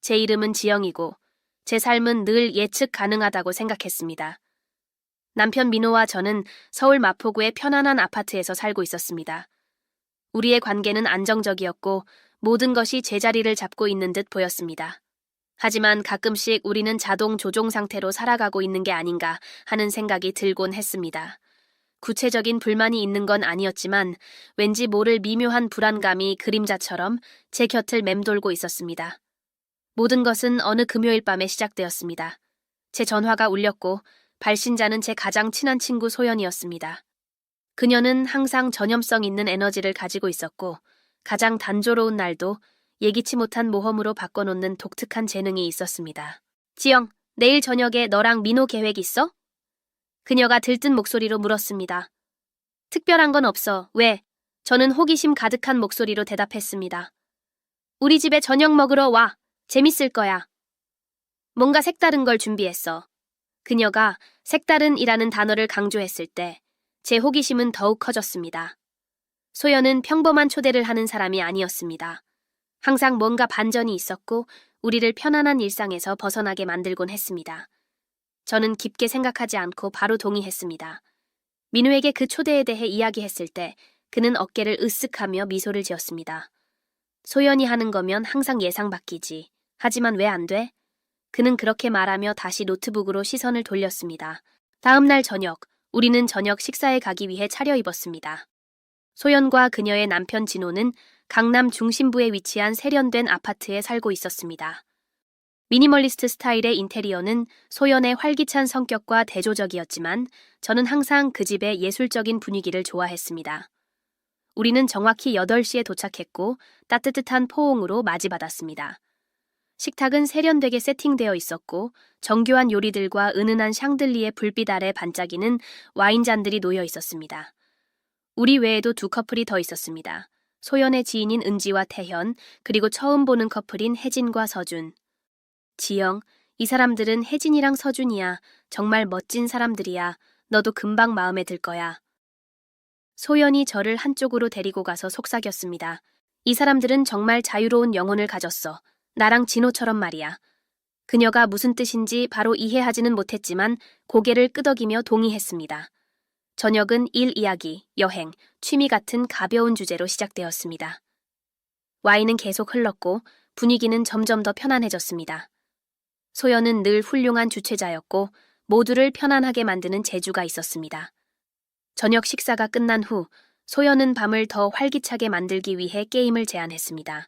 제 이름은 지영이고 제 삶은 늘 예측 가능하다고 생각했습니다. 남편 민호와 저는 서울 마포구의 편안한 아파트에서 살고 있었습니다. 우리의 관계는 안정적이었고 모든 것이 제자리를 잡고 있는 듯 보였습니다. 하지만 가끔씩 우리는 자동 조종 상태로 살아가고 있는 게 아닌가 하는 생각이 들곤 했습니다. 구체적인 불만이 있는 건 아니었지만 왠지 모를 미묘한 불안감이 그림자처럼 제 곁을 맴돌고 있었습니다. 모든 것은 어느 금요일 밤에 시작되었습니다. 제 전화가 울렸고 발신자는 제 가장 친한 친구 소연이었습니다. 그녀는 항상 전염성 있는 에너지를 가지고 있었고 가장 단조로운 날도 예기치 못한 모험으로 바꿔놓는 독특한 재능이 있었습니다. 지영, 내일 저녁에 너랑 민호 계획 있어? 그녀가 들뜬 목소리로 물었습니다. 특별한 건 없어. 왜? 저는 호기심 가득한 목소리로 대답했습니다. 우리 집에 저녁 먹으러 와. 재밌을 거야. 뭔가 색다른 걸 준비했어. 그녀가 색다른이라는 단어를 강조했을 때 제 호기심은 더욱 커졌습니다. 소연은 평범한 초대를 하는 사람이 아니었습니다. 항상 뭔가 반전이 있었고 우리를 편안한 일상에서 벗어나게 만들곤 했습니다. 저는 깊게 생각하지 않고 바로 동의했습니다. 민우에게 그 초대에 대해 이야기했을 때 그는 어깨를 으쓱하며 미소를 지었습니다. 소연이 하는 거면 항상 예상 밖이지. 하지만 왜 안 돼? 그는 그렇게 말하며 다시 노트북으로 시선을 돌렸습니다. 다음 날 저녁, 우리는 저녁 식사에 가기 위해 차려입었습니다. 소연과 그녀의 남편 진호는 강남 중심부에 위치한 세련된 아파트에 살고 있었습니다. 미니멀리스트 스타일의 인테리어는 소연의 활기찬 성격과 대조적이었지만 저는 항상 그 집의 예술적인 분위기를 좋아했습니다. 우리는 정확히 8시에 도착했고 따뜻한 포옹으로 맞이받았습니다. 식탁은 세련되게 세팅되어 있었고 정교한 요리들과 은은한 샹들리에 불빛 아래 반짝이는 와인잔들이 놓여 있었습니다. 우리 외에도 2 커플이 더 있었습니다. 소연의 지인인 은지와 태현, 그리고 처음 보는 커플인 혜진과 서준. 지영, 이 사람들은 혜진이랑 서준이야. 정말 멋진 사람들이야. 너도 금방 마음에 들 거야. 소연이 저를 한쪽으로 데리고 가서 속삭였습니다. 이 사람들은 정말 자유로운 영혼을 가졌어. 나랑 진호처럼 말이야. 그녀가 무슨 뜻인지 바로 이해하지는 못했지만 고개를 끄덕이며 동의했습니다. 저녁은 일 이야기, 여행, 취미 같은 가벼운 주제로 시작되었습니다. 와인은 계속 흘렀고 분위기는 점점 더 편안해졌습니다. 소연은 늘 훌륭한 주최자였고 모두를 편안하게 만드는 재주가 있었습니다. 저녁 식사가 끝난 후 소연은 밤을 더 활기차게 만들기 위해 게임을 제안했습니다.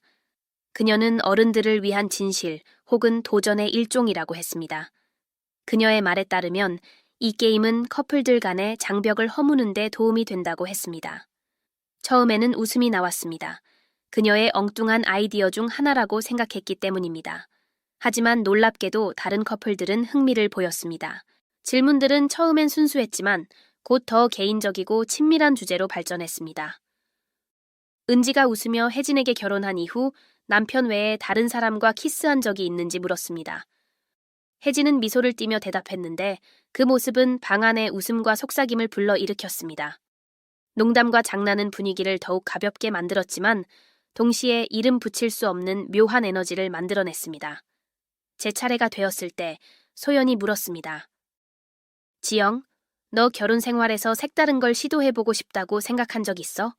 그녀는 어른들을 위한 진실 혹은 도전의 일종이라고 했습니다. 그녀의 말에 따르면 이 게임은 커플들 간의 장벽을 허무는 데 도움이 된다고 했습니다. 처음에는 웃음이 나왔습니다. 그녀의 엉뚱한 아이디어 중 하나라고 생각했기 때문입니다. 하지만 놀랍게도 다른 커플들은 흥미를 보였습니다. 질문들은 처음엔 순수했지만 곧 더 개인적이고 친밀한 주제로 발전했습니다. 은지가 웃으며 혜진에게 결혼한 이후 남편 외에 다른 사람과 키스한 적이 있는지 물었습니다. 혜진은 미소를 띠며 대답했는데 그 모습은 방 안의 웃음과 속삭임을 불러일으켰습니다. 농담과 장난은 분위기를 더욱 가볍게 만들었지만 동시에 이름 붙일 수 없는 묘한 에너지를 만들어냈습니다. 제 차례가 되었을 때 소연이 물었습니다. 지영, 너 결혼 생활에서 색다른 걸 시도해보고 싶다고 생각한 적 있어?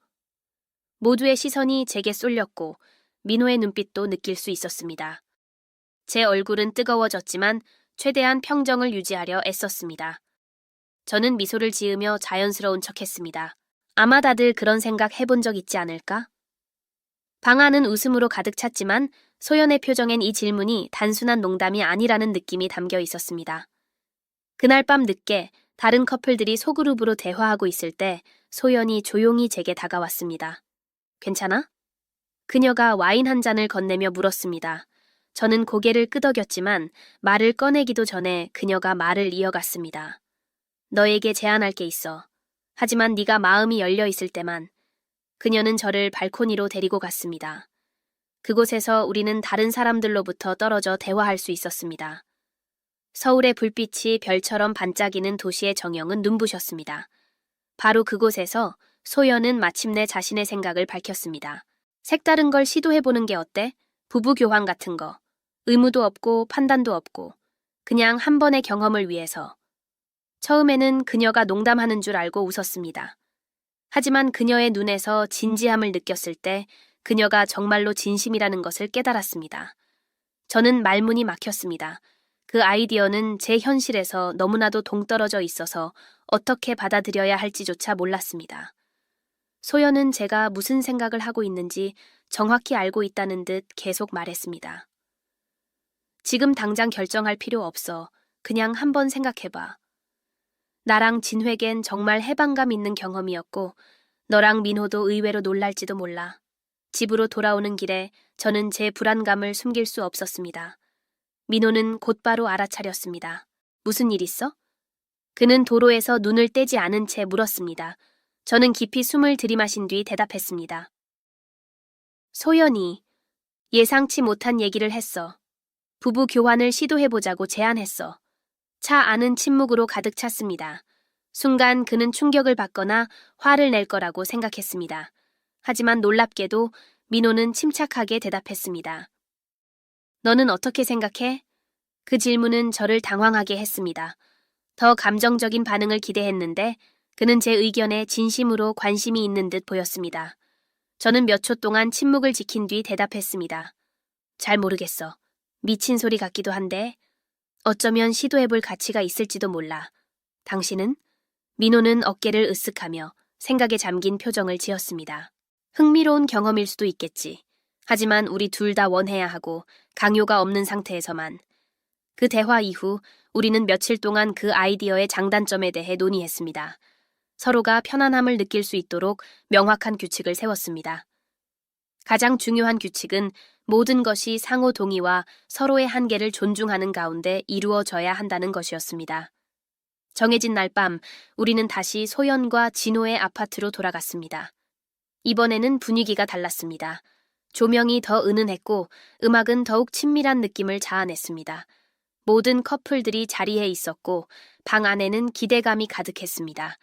모두의 시선이 제게 쏠렸고 민호의 눈빛도 느낄 수 있었습니다. 제 얼굴은 뜨거워졌지만 최대한 평정을 유지하려 애썼습니다. 저는 미소를 지으며 자연스러운 척했습니다. 아마 다들 그런 생각 해본 적 있지 않을까? 방 안은 웃음으로 가득 찼지만 소연의 표정엔 이 질문이 단순한 농담이 아니라는 느낌이 담겨 있었습니다. 그날 밤 늦게 다른 커플들이 소그룹으로 대화하고 있을 때 소연이 조용히 제게 다가왔습니다. 괜찮아? 그녀가 와인 한 잔을 건네며 물었습니다. 저는 고개를 끄덕였지만 말을 꺼내기도 전에 그녀가 말을 이어갔습니다. 너에게 제안할 게 있어. 하지만 네가 마음이 열려 있을 때만. 그녀는 저를 발코니로 데리고 갔습니다. 그곳에서 우리는 다른 사람들로부터 떨어져 대화할 수 있었습니다. 서울의 불빛이 별처럼 반짝이는 도시의 정영은 눈부셨습니다. 바로 그곳에서 소연은 마침내 자신의 생각을 밝혔습니다. 색다른 걸 시도해보는 게 어때? 부부 교환 같은 거. 의무도 없고 판단도 없고 그냥 한 번의 경험을 위해서. 처음에는 그녀가 농담하는 줄 알고 웃었습니다. 하지만 그녀의 눈에서 진지함을 느꼈을 때 그녀가 정말로 진심이라는 것을 깨달았습니다. 저는 말문이 막혔습니다. 그 아이디어는 제 현실에서 너무나도 동떨어져 있어서 어떻게 받아들여야 할지조차 몰랐습니다. 소연은 제가 무슨 생각을 하고 있는지 정확히 알고 있다는 듯 계속 말했습니다. 지금 당장 결정할 필요 없어. 그냥 한번 생각해봐. 나랑 진회겐 정말 해방감 있는 경험이었고 너랑 민호도 의외로 놀랄지도 몰라. 집으로 돌아오는 길에 저는 제 불안감을 숨길 수 없었습니다. 민호는 곧바로 알아차렸습니다. 무슨 일 있어? 그는 도로에서 눈을 떼지 않은 채 물었습니다. 저는 깊이 숨을 들이마신 뒤 대답했습니다. 소연이 예상치 못한 얘기를 했어. 부부 교환을 시도해보자고 제안했어. 차 안은 침묵으로 가득 찼습니다. 순간 그는 충격을 받거나 화를 낼 거라고 생각했습니다. 하지만 놀랍게도 민호는 침착하게 대답했습니다. 너는 어떻게 생각해? 그 질문은 저를 당황하게 했습니다. 더 감정적인 반응을 기대했는데 그는 제 의견에 진심으로 관심이 있는 듯 보였습니다. 저는 몇 초 동안 침묵을 지킨 뒤 대답했습니다. 잘 모르겠어. 미친 소리 같기도 한데 어쩌면 시도해볼 가치가 있을지도 몰라. 당신은? 민호는 어깨를 으쓱하며 생각에 잠긴 표정을 지었습니다. 흥미로운 경험일 수도 있겠지. 하지만 우리 둘 다 원해야 하고 강요가 없는 상태에서만. 그 대화 이후 우리는 며칠 동안 그 아이디어의 장단점에 대해 논의했습니다. 서로가 편안함을 느낄 수 있도록 명확한 규칙을 세웠습니다. 가장 중요한 규칙은 모든 것이 상호 동의와 서로의 한계를 존중하는 가운데 이루어져야 한다는 것이었습니다. 정해진 날 밤 우리는 다시 소연과 진호의 아파트로 돌아갔습니다. 이번에는 분위기가 달랐습니다. 조명이 더 은은했고 음악은 더욱 친밀한 느낌을 자아냈습니다. 모든 커플들이 자리에 있었고 방 안에는 기대감이 가득했습니다.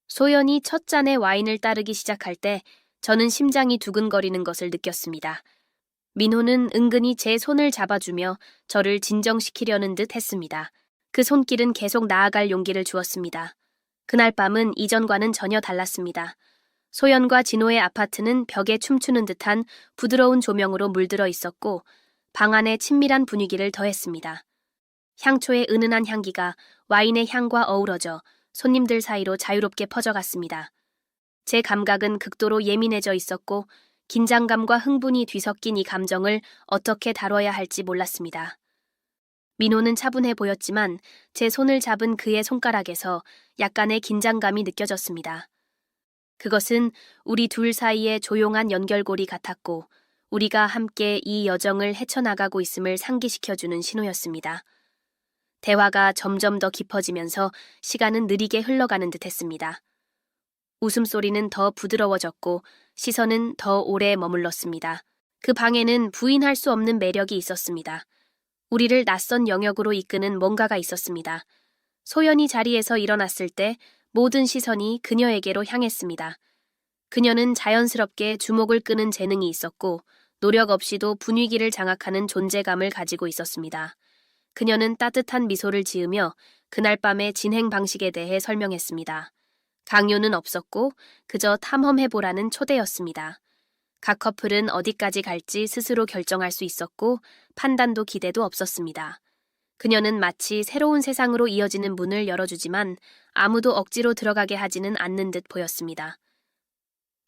소연이 첫 잔의 와인을 따르기 시작할 때 저는 심장이 두근거리는 것을 느꼈습니다. 민호는 은근히 제 손을 잡아주며 저를 진정시키려는 듯 했습니다. 그 손길은 계속 나아갈 용기를 주었습니다. 그날 밤은 이전과는 전혀 달랐습니다. 소연과 진호의 아파트는 벽에 춤추는 듯한 부드러운 조명으로 물들어 있었고 방 안의 친밀한 분위기를 더했습니다. 향초의 은은한 향기가 와인의 향과 어우러져 손님들 사이로 자유롭게 퍼져갔습니다. 제 감각은 극도로 예민해져 있었고 긴장감과 흥분이 뒤섞인 이 감정을 어떻게 다뤄야 할지 몰랐습니다. 민호는 차분해 보였지만 제 손을 잡은 그의 손가락에서 약간의 긴장감이 느껴졌습니다. 그것은 우리 둘 사이의 조용한 연결고리 같았고 우리가 함께 이 여정을 헤쳐나가고 있음을 상기시켜주는 신호였습니다. 대화가 점점 더 깊어지면서 시간은 느리게 흘러가는 듯했습니다. 웃음소리는 더 부드러워졌고 시선은 더 오래 머물렀습니다. 그 방에는 부인할 수 없는 매력이 있었습니다. 우리를 낯선 영역으로 이끄는 뭔가가 있었습니다. 소연이 자리에서 일어났을 때 모든 시선이 그녀에게로 향했습니다. 그녀는 자연스럽게 주목을 끄는 재능이 있었고 노력 없이도 분위기를 장악하는 존재감을 가지고 있었습니다. 그녀는 따뜻한 미소를 지으며 그날 밤의 진행 방식에 대해 설명했습니다. 강요는 없었고 그저 탐험해보라는 초대였습니다. 각 커플은 어디까지 갈지 스스로 결정할 수 있었고 판단도 기대도 없었습니다. 그녀는 마치 새로운 세상으로 이어지는 문을 열어주지만 아무도 억지로 들어가게 하지는 않는 듯 보였습니다.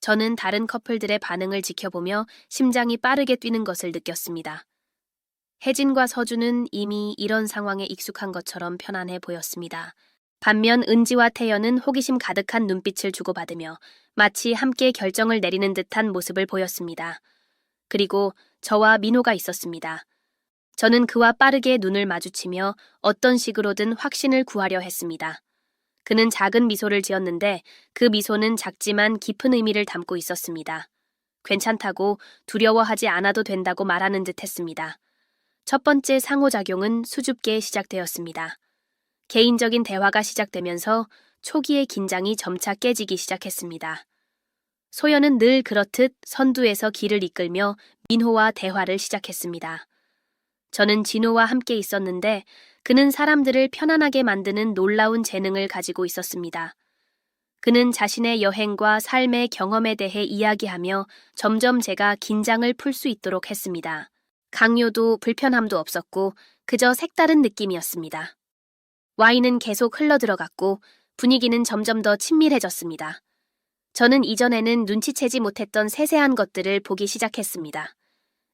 저는 다른 커플들의 반응을 지켜보며 심장이 빠르게 뛰는 것을 느꼈습니다. 혜진과 서준은 이미 이런 상황에 익숙한 것처럼 편안해 보였습니다. 반면 은지와 태연은 호기심 가득한 눈빛을 주고받으며 마치 함께 결정을 내리는 듯한 모습을 보였습니다. 그리고 저와 민호가 있었습니다. 저는 그와 빠르게 눈을 마주치며 어떤 식으로든 확신을 구하려 했습니다. 그는 작은 미소를 지었는데 그 미소는 작지만 깊은 의미를 담고 있었습니다. 괜찮다고 두려워하지 않아도 된다고 말하는 듯 했습니다. 첫 번째 상호작용은 수줍게 시작되었습니다. 개인적인 대화가 시작되면서 초기의 긴장이 점차 깨지기 시작했습니다. 소연은 늘 그렇듯 선두에서 길을 이끌며 민호와 대화를 시작했습니다. 저는 진호와 함께 있었는데 그는 사람들을 편안하게 만드는 놀라운 재능을 가지고 있었습니다. 그는 자신의 여행과 삶의 경험에 대해 이야기하며 점점 제가 긴장을 풀 수 있도록 했습니다. 강요도 불편함도 없었고 그저 색다른 느낌이었습니다. 와인은 계속 흘러들어갔고 분위기는 점점 더 친밀해졌습니다. 저는 이전에는 눈치채지 못했던 세세한 것들을 보기 시작했습니다.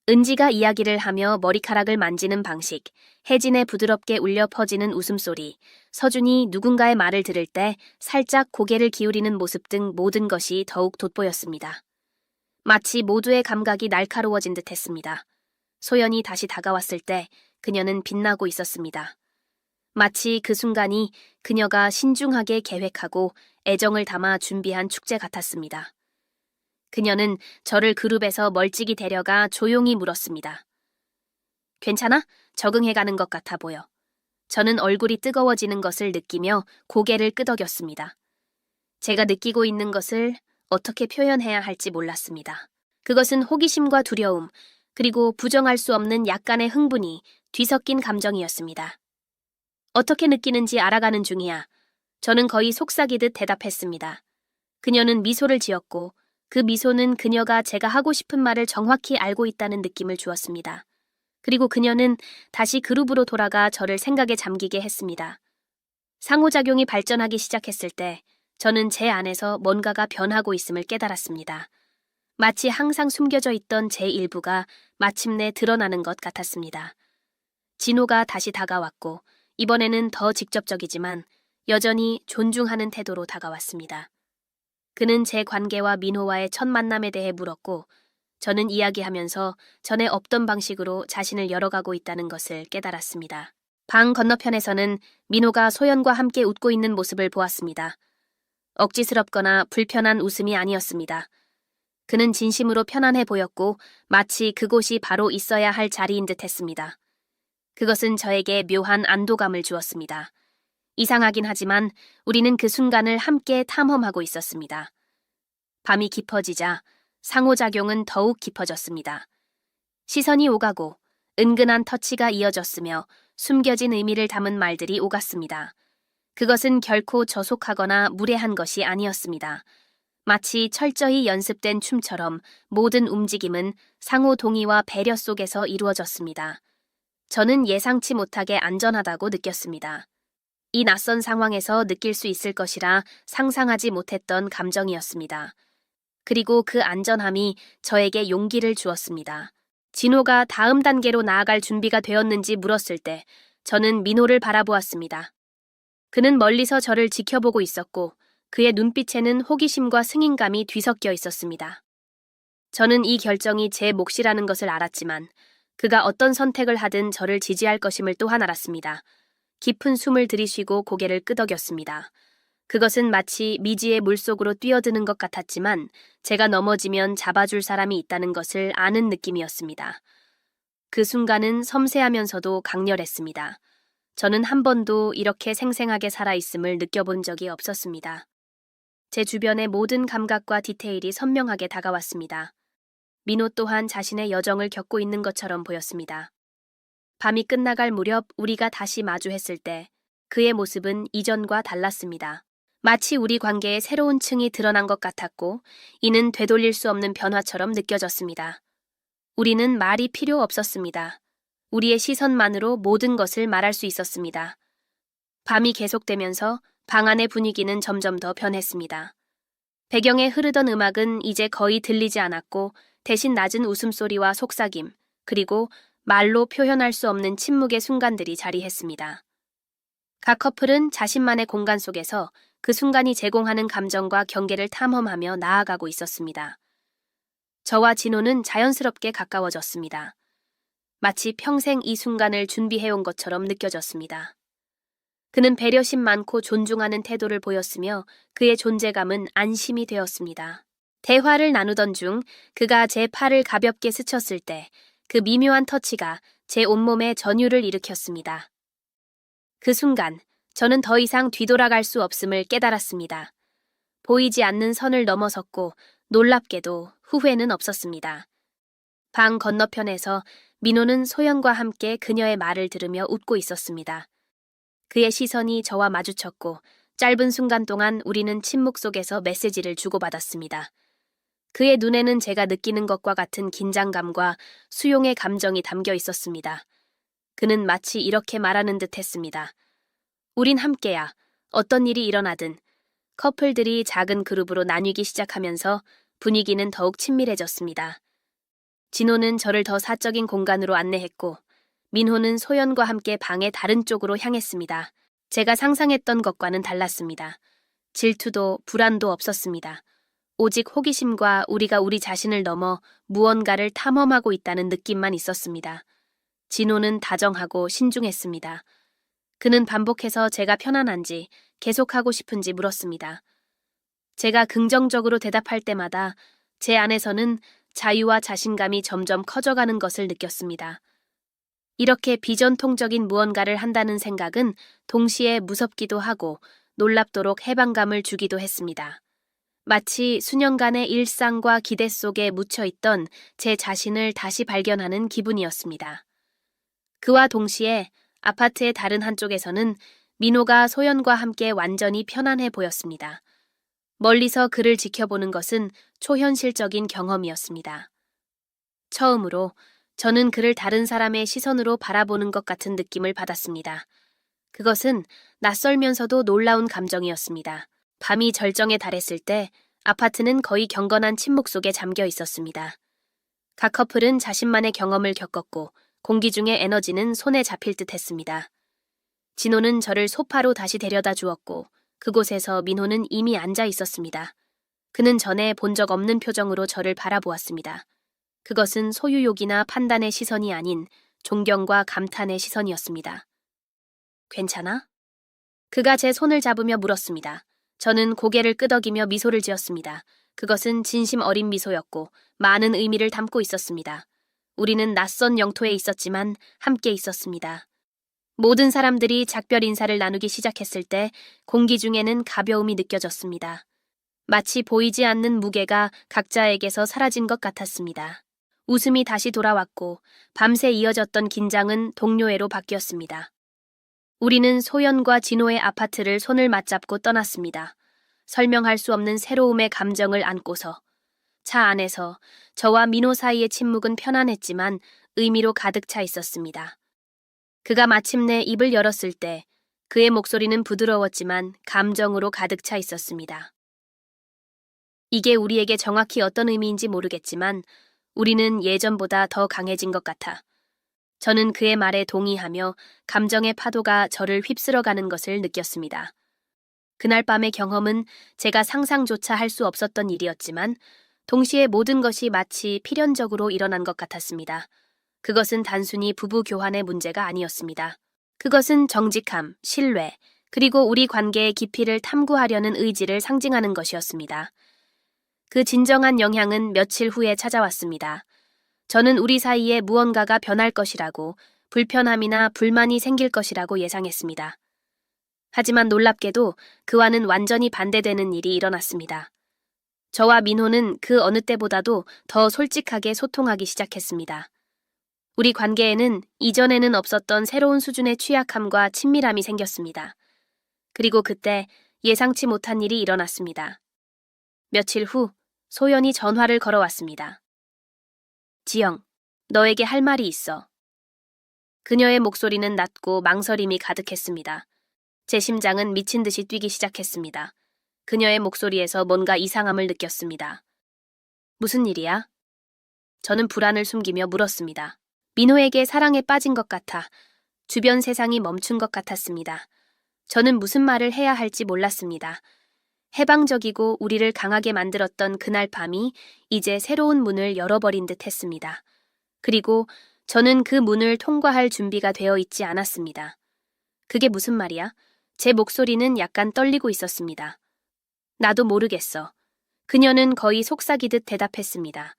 은지가 이야기를 하며 머리카락을 만지는 방식, 혜진의 부드럽게 울려 퍼지는 웃음소리, 서준이 누군가의 말을 들을 때 살짝 고개를 기울이는 모습 등 모든 것이 더욱 돋보였습니다. 마치 모두의 감각이 날카로워진 듯 했습니다. 소연이 다시 다가왔을 때 그녀는 빛나고 있었습니다. 마치 그 순간이 그녀가 신중하게 계획하고 애정을 담아 준비한 축제 같았습니다. 그녀는 저를 그룹에서 멀찍이 데려가 조용히 물었습니다. 괜찮아? 적응해가는 것 같아 보여. 저는 얼굴이 뜨거워지는 것을 느끼며 고개를 끄덕였습니다. 제가 느끼고 있는 것을 어떻게 표현해야 할지 몰랐습니다. 그것은 호기심과 두려움, 그리고 부정할 수 없는 약간의 흥분이 뒤섞인 감정이었습니다. 어떻게 느끼는지 알아가는 중이야. 저는 거의 속삭이듯 대답했습니다. 그녀는 미소를 지었고 그 미소는 그녀가 제가 하고 싶은 말을 정확히 알고 있다는 느낌을 주었습니다. 그리고 그녀는 다시 그룹으로 돌아가 저를 생각에 잠기게 했습니다. 상호작용이 발전하기 시작했을 때 저는 제 안에서 뭔가가 변하고 있음을 깨달았습니다. 마치 항상 숨겨져 있던 제 일부가 마침내 드러나는 것 같았습니다. 진호가 다시 다가왔고 이번에는 더 직접적이지만 여전히 존중하는 태도로 다가왔습니다. 그는 제 관계와 민호와의 첫 만남에 대해 물었고 저는 이야기하면서 전에 없던 방식으로 자신을 열어가고 있다는 것을 깨달았습니다. 방 건너편에서는 민호가 소연과 함께 웃고 있는 모습을 보았습니다. 억지스럽거나 불편한 웃음이 아니었습니다. 그는 진심으로 편안해 보였고 마치 그곳이 바로 있어야 할 자리인 듯 했습니다. 그것은 저에게 묘한 안도감을 주었습니다. 이상하긴 하지만 우리는 그 순간을 함께 탐험하고 있었습니다. 밤이 깊어지자 상호작용은 더욱 깊어졌습니다. 시선이 오가고 은근한 터치가 이어졌으며 숨겨진 의미를 담은 말들이 오갔습니다. 그것은 결코 저속하거나 무례한 것이 아니었습니다. 마치 철저히 연습된 춤처럼 모든 움직임은 상호 동의와 배려 속에서 이루어졌습니다. 저는 예상치 못하게 안전하다고 느꼈습니다. 이 낯선 상황에서 느낄 수 있을 것이라 상상하지 못했던 감정이었습니다. 그리고 그 안전함이 저에게 용기를 주었습니다. 진호가 다음 단계로 나아갈 준비가 되었는지 물었을 때 저는 민호를 바라보았습니다. 그는 멀리서 저를 지켜보고 있었고 그의 눈빛에는 호기심과 승인감이 뒤섞여 있었습니다. 저는 이 결정이 제 몫이라는 것을 알았지만 그가 어떤 선택을 하든 저를 지지할 것임을 또한 알았습니다. 깊은 숨을 들이쉬고 고개를 끄덕였습니다. 그것은 마치 미지의 물속으로 뛰어드는 것 같았지만 제가 넘어지면 잡아줄 사람이 있다는 것을 아는 느낌이었습니다. 그 순간은 섬세하면서도 강렬했습니다. 저는 한 번도 이렇게 생생하게 살아있음을 느껴본 적이 없었습니다. 제 주변의 모든 감각과 디테일이 선명하게 다가왔습니다. 민호 또한 자신의 여정을 겪고 있는 것처럼 보였습니다. 밤이 끝나갈 무렵 우리가 다시 마주했을 때 그의 모습은 이전과 달랐습니다. 마치 우리 관계의 새로운 층이 드러난 것 같았고 이는 되돌릴 수 없는 변화처럼 느껴졌습니다. 우리는 말이 필요 없었습니다. 우리의 시선만으로 모든 것을 말할 수 있었습니다. 밤이 계속되면서 방 안의 분위기는 점점 더 변했습니다. 배경에 흐르던 음악은 이제 거의 들리지 않았고 대신 낮은 웃음소리와 속삭임, 그리고 말로 표현할 수 없는 침묵의 순간들이 자리했습니다. 각 커플은 자신만의 공간 속에서 그 순간이 제공하는 감정과 경계를 탐험하며 나아가고 있었습니다. 저와 진호는 자연스럽게 가까워졌습니다. 마치 평생 이 순간을 준비해온 것처럼 느껴졌습니다. 그는 배려심 많고 존중하는 태도를 보였으며 그의 존재감은 안심이 되었습니다. 대화를 나누던 중 그가 제 팔을 가볍게 스쳤을 때 그 미묘한 터치가 제 온몸에 전율을 일으켰습니다. 그 순간 저는 더 이상 뒤돌아갈 수 없음을 깨달았습니다. 보이지 않는 선을 넘어섰고 놀랍게도 후회는 없었습니다. 방 건너편에서 민호는 소연과 함께 그녀의 말을 들으며 웃고 있었습니다. 그의 시선이 저와 마주쳤고 짧은 순간 동안 우리는 침묵 속에서 메시지를 주고받았습니다. 그의 눈에는 제가 느끼는 것과 같은 긴장감과 수용의 감정이 담겨 있었습니다. 그는 마치 이렇게 말하는 듯 했습니다. 우린 함께야. 어떤 일이 일어나든. 커플들이 작은 그룹으로 나뉘기 시작하면서 분위기는 더욱 친밀해졌습니다. 진호는 저를 더 사적인 공간으로 안내했고 민호는 소연과 함께 방의 다른 쪽으로 향했습니다. 제가 상상했던 것과는 달랐습니다. 질투도 불안도 없었습니다. 오직 호기심과 우리가 우리 자신을 넘어 무언가를 탐험하고 있다는 느낌만 있었습니다. 진호는 다정하고 신중했습니다. 그는 반복해서 제가 편안한지 계속하고 싶은지 물었습니다. 제가 긍정적으로 대답할 때마다 제 안에서는 자유와 자신감이 점점 커져가는 것을 느꼈습니다. 이렇게 비전통적인 무언가를 한다는 생각은 동시에 무섭기도 하고 놀랍도록 해방감을 주기도 했습니다. 마치 수년간의 일상과 기대 속에 묻혀있던 제 자신을 다시 발견하는 기분이었습니다. 그와 동시에 아파트의 다른 한쪽에서는 민호가 소연과 함께 완전히 편안해 보였습니다. 멀리서 그를 지켜보는 것은 초현실적인 경험이었습니다. 처음으로 저는 그를 다른 사람의 시선으로 바라보는 것 같은 느낌을 받았습니다. 그것은 낯설면서도 놀라운 감정이었습니다. 밤이 절정에 달했을 때 아파트는 거의 경건한 침묵 속에 잠겨 있었습니다. 각 커플은 자신만의 경험을 겪었고 공기 중의 에너지는 손에 잡힐 듯 했습니다. 진호는 저를 소파로 다시 데려다 주었고 그곳에서 민호는 이미 앉아 있었습니다. 그는 전에 본 적 없는 표정으로 저를 바라보았습니다. 그것은 소유욕이나 판단의 시선이 아닌 존경과 감탄의 시선이었습니다. 괜찮아? 그가 제 손을 잡으며 물었습니다. 저는 고개를 끄덕이며 미소를 지었습니다. 그것은 진심 어린 미소였고 많은 의미를 담고 있었습니다. 우리는 낯선 영토에 있었지만 함께 있었습니다. 모든 사람들이 작별 인사를 나누기 시작했을 때 공기 중에는 가벼움이 느껴졌습니다. 마치 보이지 않는 무게가 각자에게서 사라진 것 같았습니다. 웃음이 다시 돌아왔고 밤새 이어졌던 긴장은 동료애로 바뀌었습니다. 우리는 소연과 진호의 아파트를 손을 맞잡고 떠났습니다. 설명할 수 없는 새로움의 감정을 안고서. 차 안에서 저와 민호 사이의 침묵은 편안했지만 의미로 가득 차 있었습니다. 그가 마침내 입을 열었을 때 그의 목소리는 부드러웠지만 감정으로 가득 차 있었습니다. 이게 우리에게 정확히 어떤 의미인지 모르겠지만 우리는 예전보다 더 강해진 것 같아. 저는 그의 말에 동의하며 감정의 파도가 저를 휩쓸어가는 것을 느꼈습니다. 그날 밤의 경험은 제가 상상조차 할 수 없었던 일이었지만 동시에 모든 것이 마치 필연적으로 일어난 것 같았습니다. 그것은 단순히 부부 교환의 문제가 아니었습니다. 그것은 정직함, 신뢰, 그리고 우리 관계의 깊이를 탐구하려는 의지를 상징하는 것이었습니다. 그 진정한 영향은 며칠 후에 찾아왔습니다. 저는 우리 사이에 무언가가 변할 것이라고, 불편함이나 불만이 생길 것이라고 예상했습니다. 하지만 놀랍게도 그와는 완전히 반대되는 일이 일어났습니다. 저와 민호는 그 어느 때보다도 더 솔직하게 소통하기 시작했습니다. 우리 관계에는 이전에는 없었던 새로운 수준의 취약함과 친밀함이 생겼습니다. 그리고 그때 예상치 못한 일이 일어났습니다. 며칠 후 소연이 전화를 걸어왔습니다. 지영, 너에게 할 말이 있어. 그녀의 목소리는 낮고 망설임이 가득했습니다. 제 심장은 미친 듯이 뛰기 시작했습니다. 그녀의 목소리에서 뭔가 이상함을 느꼈습니다. 무슨 일이야? 저는 불안을 숨기며 물었습니다. 민호에게 사랑에 빠진 것 같아 주변 세상이 멈춘 것 같았습니다. 저는 무슨 말을 해야 할지 몰랐습니다. 해방적이고 우리를 강하게 만들었던 그날 밤이 이제 새로운 문을 열어버린 듯 했습니다. 그리고 저는 그 문을 통과할 준비가 되어 있지 않았습니다. 그게 무슨 말이야? 제 목소리는 약간 떨리고 있었습니다. 나도 모르겠어. 그녀는 거의 속삭이듯 대답했습니다.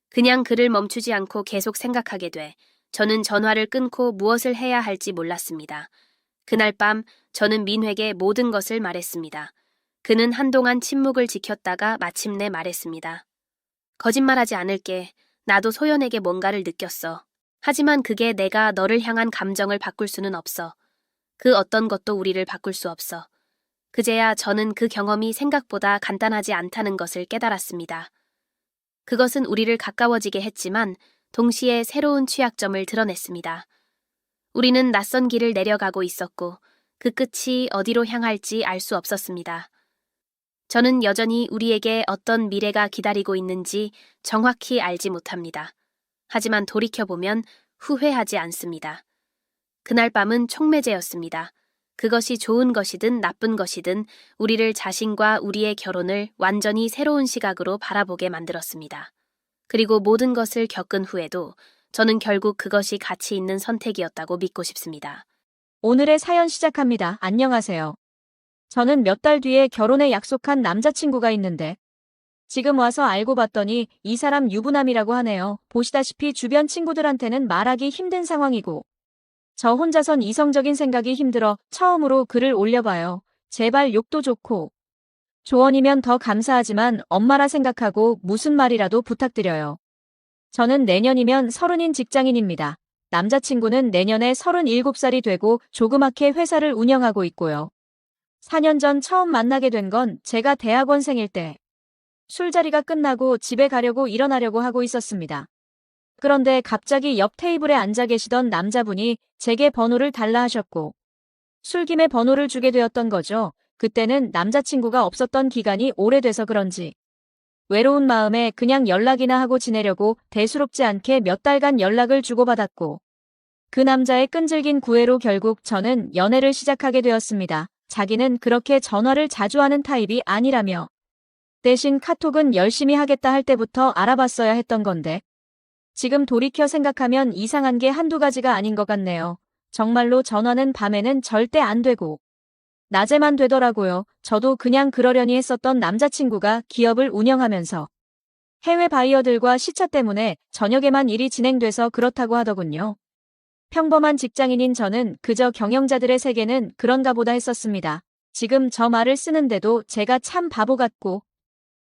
그냥 그를 멈추지 않고 계속 생각하게 돼 저는 전화를 끊고 무엇을 해야 할지 몰랐습니다. 그날 밤 저는 민회에게 모든 것을 말했습니다. 그는 한동안 침묵을 지켰다가 마침내 말했습니다. 거짓말하지 않을게. 나도 소연에게 뭔가를 느꼈어. 하지만 그게 내가 너를 향한 감정을 바꿀 수는 없어. 그 어떤 것도 우리를 바꿀 수 없어. 그제야 저는 그 경험이 생각보다 간단하지 않다는 것을 깨달았습니다. 그것은 우리를 가까워지게 했지만 동시에 새로운 취약점을 드러냈습니다. 우리는 낯선 길을 내려가고 있었고 그 끝이 어디로 향할지 알 수 없었습니다. 저는 여전히 우리에게 어떤 미래가 기다리고 있는지 정확히 알지 못합니다. 하지만 돌이켜보면 후회하지 않습니다. 그날 밤은 촉매제였습니다. 그것이 좋은 것이든 나쁜 것이든 우리를 자신과 우리의 결혼을 완전히 새로운 시각으로 바라보게 만들었습니다. 그리고 모든 것을 겪은 후에도 저는 결국 그것이 가치 있는 선택이었다고 믿고 싶습니다. 오늘의 사연 시작합니다. 안녕하세요. 저는 몇 달 뒤에 결혼에 약속한 남자친구가 있는데 지금 와서 알고 봤더니 이 사람 유부남이라고 하네요. 보시다시피 주변 친구들한테는 말하기 힘든 상황이고 저 혼자선 이성적인 생각이 힘들어 처음으로 글을 올려봐요. 제발 욕도 좋고 조언이면 더 감사하지만 엄마라 생각하고 무슨 말이라도 부탁드려요. 저는 내년이면 30인 직장인입니다. 남자친구는 내년에 37살이 되고 조그맣게 회사를 운영하고 있고요. 4년 전 처음 만나게 된 건 제가 대학원생일 때 술자리가 끝나고 집에 가려고 일어나려고 하고 있었습니다. 그런데 갑자기 옆 테이블에 앉아 계시던 남자분이 제게 번호를 달라 하셨고 술김에 번호를 주게 되었던 거죠. 그때는 남자친구가 없었던 기간이 오래돼서 그런지 외로운 마음에 그냥 연락이나 하고 지내려고 대수롭지 않게 몇 달간 연락을 주고받았고 그 남자의 끈질긴 구애로 결국 저는 연애를 시작하게 되었습니다. 자기는 그렇게 전화를 자주 하는 타입이 아니라며 대신 카톡은 열심히 하겠다 할 때부터 알아봤어야 했던 건데 지금 돌이켜 생각하면 이상한 게 한두 가지가 아닌 것 같네요. 정말로 전화는 밤에는 절대 안 되고 낮에만 되더라고요. 저도 그냥 그러려니 했었던 남자친구가 기업을 운영하면서 해외 바이어들과 시차 때문에 저녁에만 일이 진행돼서 그렇다고 하더군요. 평범한 직장인인 저는 그저 경영자들의 세계는 그런가 보다 했었습니다. 지금 저 말을 쓰는데도 제가 참 바보 같고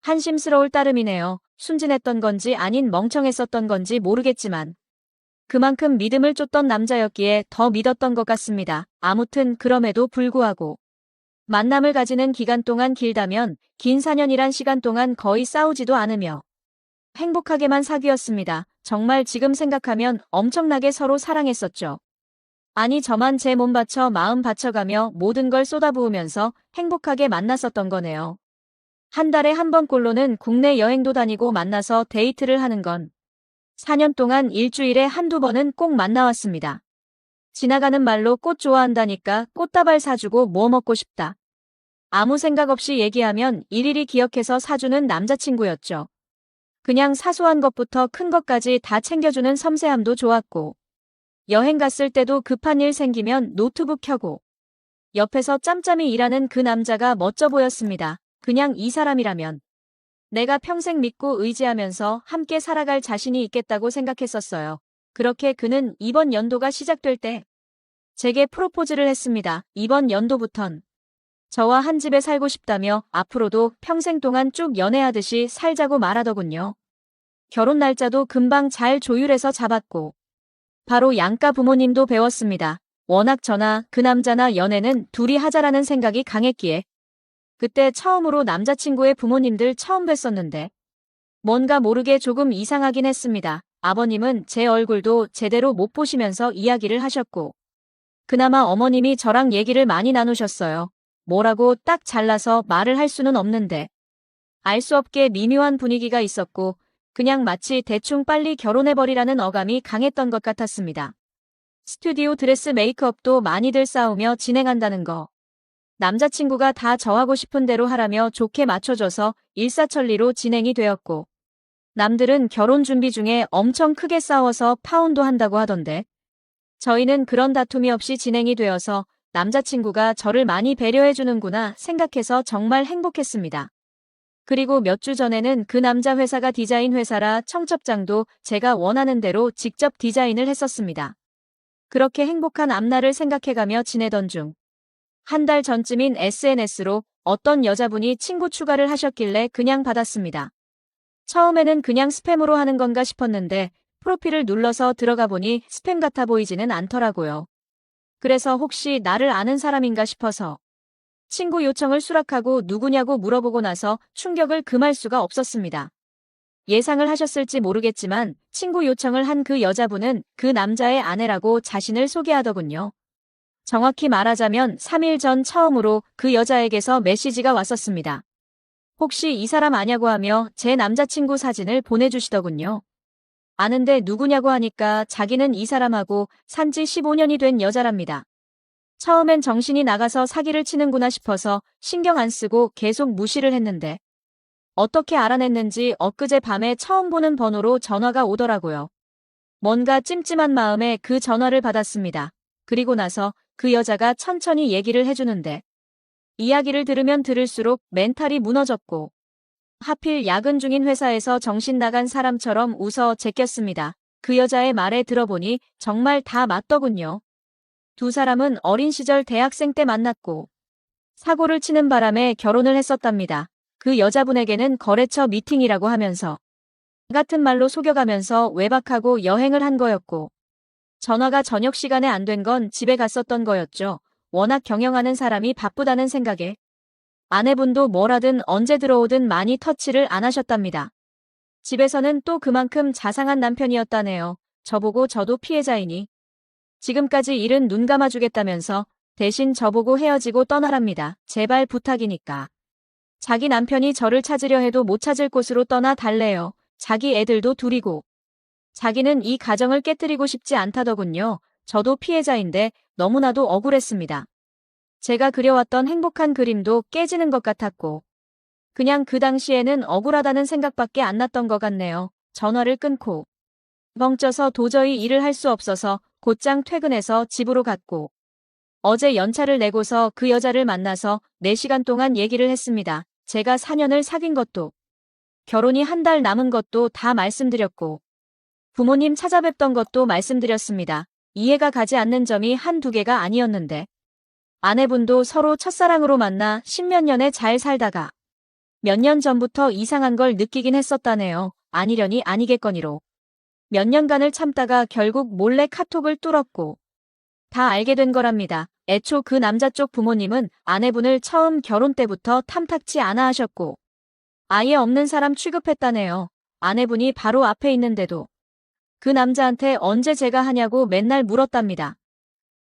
한심스러울 따름이네요. 순진했던 건지 아닌 멍청했었던 건지 모르겠지만 그만큼 믿음을 쫓던 남자였기에 더 믿었던 것 같습니다. 아무튼 그럼에도 불구하고 만남을 가지는 기간 동안 길다면 긴 4년이란 시간 동안 거의 싸우지도 않으며 행복하게만 사귀었습니다. 정말 지금 생각하면 엄청나게 서로 사랑했었죠. 아니 저만 제 몸 바쳐 마음 바쳐가며 모든 걸 쏟아부으면서 행복하게 만났었던 거네요. 한 달에 한 번꼴로는 국내 여행도 다니고 만나서 데이트를 하는 건 4년 동안 일주일에 한두 번은 꼭 만나왔습니다. 지나가는 말로 꽃 좋아한다니까 꽃다발 사주고 뭐 먹고 싶다. 아무 생각 없이 얘기하면 일일이 기억해서 사주는 남자친구였죠. 그냥 사소한 것부터 큰 것까지 다 챙겨주는 섬세함도 좋았고 여행 갔을 때도 급한 일 생기면 노트북 켜고 옆에서 짬짬이 일하는 그 남자가 멋져 보였습니다. 그냥 이 사람이라면 내가 평생 믿고 의지하면서 함께 살아갈 자신이 있겠다고 생각했었어요. 그렇게 그는 이번 연도가 시작될 때 제게 프로포즈를 했습니다. 이번 연도부턴 저와 한 집에 살고 싶다며 앞으로도 평생 동안 쭉 연애하듯이 살자고 말하더군요. 결혼 날짜도 금방 잘 조율해서 잡았고 바로 양가 부모님도 배웠습니다. 워낙 저나 그 남자나 연애는 둘이 하자라는 생각이 강했기에 그때 처음으로 남자친구의 부모님들 처음 뵀었는데 뭔가 모르게 조금 이상하긴 했습니다. 아버님은 제 얼굴도 제대로 못 보시면서 이야기를 하셨고 그나마 어머님이 저랑 얘기를 많이 나누셨어요. 뭐라고 딱 잘라서 말을 할 수는 없는데 알 수 없게 미묘한 분위기가 있었고 그냥 마치 대충 빨리 결혼해버리라는 어감이 강했던 것 같았습니다. 스튜디오 드레스 메이크업도 많이들 싸우며 진행한다는 거. 남자친구가 다 저하고 싶은 대로 하라며 좋게 맞춰줘서 일사천리로 진행이 되었고 남들은 결혼 준비 중에 엄청 크게 싸워서 파혼도 한다고 하던데 저희는 그런 다툼이 없이 진행이 되어서 남자친구가 저를 많이 배려해주는구나 생각해서 정말 행복했습니다. 그리고 몇 주 전에는 그 남자 회사가 디자인 회사라 청첩장도 제가 원하는 대로 직접 디자인을 했었습니다. 그렇게 행복한 앞날을 생각해가며 지내던 중 한 달 전쯤인 SNS로 어떤 여자분이 친구 추가를 하셨길래 그냥 받았습니다. 처음에는 그냥 스팸으로 하는 건가 싶었는데 프로필을 눌러서 들어가 보니 스팸 같아 보이지는 않더라고요. 그래서 혹시 나를 아는 사람인가 싶어서 친구 요청을 수락하고 누구냐고 물어보고 나서 충격을 금할 수가 없었습니다. 예상을 하셨을지 모르겠지만 친구 요청을 한 그 여자분은 그 남자의 아내라고 자신을 소개하더군요. 정확히 말하자면 3일 전 처음으로 그 여자에게서 메시지가 왔었습니다. 혹시 이 사람 아냐고 하며 제 남자친구 사진을 보내주시더군요. 아는데 누구냐고 하니까 자기는 이 사람하고 산지 15년이 된 여자랍니다. 처음엔 정신이 나가서 사기를 치는구나 싶어서 신경 안 쓰고 계속 무시를 했는데 어떻게 알아냈는지 엊그제 밤에 처음 보는 번호로 전화가 오더라고요. 뭔가 찜찜한 마음에 그 전화를 받았습니다. 그리고 나서 그 여자가 천천히 얘기를 해주는데 이야기를 들으면 들을수록 멘탈이 무너졌고 하필 야근 중인 회사에서 정신 나간 사람처럼 웃어 제꼈습니다. 그 여자의 말에 들어보니 정말 다 맞더군요. 두 사람은 어린 시절 대학생 때 만났고 사고를 치는 바람에 결혼을 했었답니다. 그 여자분에게는 거래처 미팅이라고 하면서 같은 말로 속여가면서 외박하고 여행을 한 거였고 전화가 저녁 시간에 안 된 건 집에 갔었던 거였죠. 워낙 경영하는 사람이 바쁘다는 생각에 아내분도 뭘 하든 언제 들어오든 많이 터치를 안 하셨답니다. 집에서는 또 그만큼 자상한 남편이었다네요. 저보고 저도 피해자이니 지금까지 일은 눈 감아주겠다면서 대신 저보고 헤어지고 떠나랍니다. 제발 부탁이니까. 자기 남편이 저를 찾으려 해도 못 찾을 곳으로 떠나 달래요. 자기 애들도 둘이고. 자기는 이 가정을 깨뜨리고 싶지 않다더군요. 저도 피해자인데 너무나도 억울했습니다. 제가 그려왔던 행복한 그림도 깨지는 것 같았고 그냥 그 당시에는 억울하다는 생각밖에 안 났던 것 같네요. 전화를 끊고 멍쪄서 도저히 일을 할 수 없어서 곧장 퇴근해서 집으로 갔고 어제 연차를 내고서 그 여자를 만나서 4시간 동안 얘기를 했습니다. 제가 4년을 사귄 것도 결혼이 한 달 남은 것도 다 말씀드렸고 부모님 찾아뵙던 것도 말씀드렸습니다. 이해가 가지 않는 점이 한두 개가 아니었는데 아내분도 서로 첫사랑으로 만나 10몇 년에 잘 살다가 몇 년 전부터 이상한 걸 느끼긴 했었다네요. 아니려니 아니겠거니로. 몇 년간을 참다가 결국 몰래 카톡을 뚫었고 다 알게 된 거랍니다. 애초 그 남자 쪽 부모님은 아내분을 처음 결혼 때부터 탐탁치 않아 하셨고 아예 없는 사람 취급했다네요. 아내분이 바로 앞에 있는데도 그 남자한테 언제 제가 하냐고 맨날 물었답니다.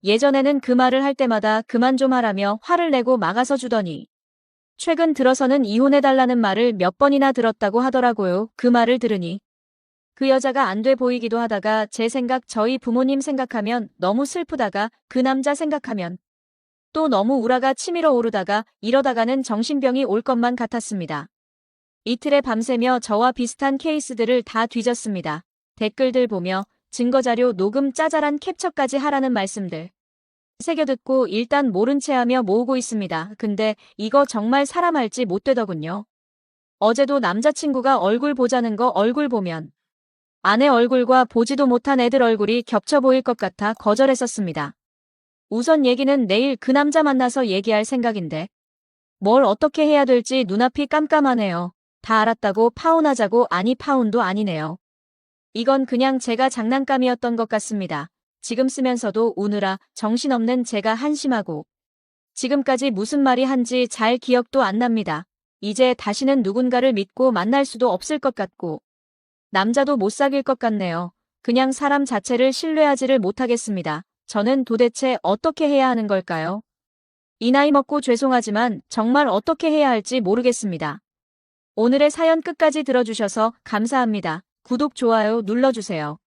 예전에는 그 말을 할 때마다 그만 좀 하라며 화를 내고 막아서 주더니 최근 들어서는 이혼해달라는 말을 몇 번이나 들었다고 하더라고요. 그 말을 들으니 그 여자가 안 돼 보이기도 하다가 제 생각 저희 부모님 생각하면 너무 슬프다가 그 남자 생각하면 또 너무 우라가 치밀어 오르다가 이러다가는 정신병이 올 것만 같았습니다. 이틀에 밤새며 저와 비슷한 케이스들을 다 뒤졌습니다. 댓글들 보며 증거자료 녹음 짜잘한 캡처까지 하라는 말씀들 새겨듣고 일단 모른 채 하며 모으고 있습니다. 근데 이거 정말 사람 할지 못 되더군요. 어제도 남자친구가 얼굴 보자는 거 얼굴 보면 아내 얼굴과 보지도 못한 애들 얼굴이 겹쳐 보일 것 같아 거절했었습니다. 우선 얘기는 내일 그 남자 만나서 얘기할 생각인데 뭘 어떻게 해야 될지 눈앞이 깜깜하네요. 다 알았다고 파혼하자고 아니 파혼도 아니네요. 이건 그냥 제가 장난감이었던 것 같습니다. 지금 쓰면서도 우느라 정신없는 제가 한심하고 지금까지 무슨 말이 한지 잘 기억도 안 납니다. 이제 다시는 누군가를 믿고 만날 수도 없을 것 같고 남자도 못 사귈 것 같네요. 그냥 사람 자체를 신뢰하지를 못하겠습니다. 저는 도대체 어떻게 해야 하는 걸까요? 이 나이 먹고 죄송하지만 정말 어떻게 해야 할지 모르겠습니다. 오늘의 사연 끝까지 들어주셔서 감사합니다. 구독, 좋아요 눌러주세요.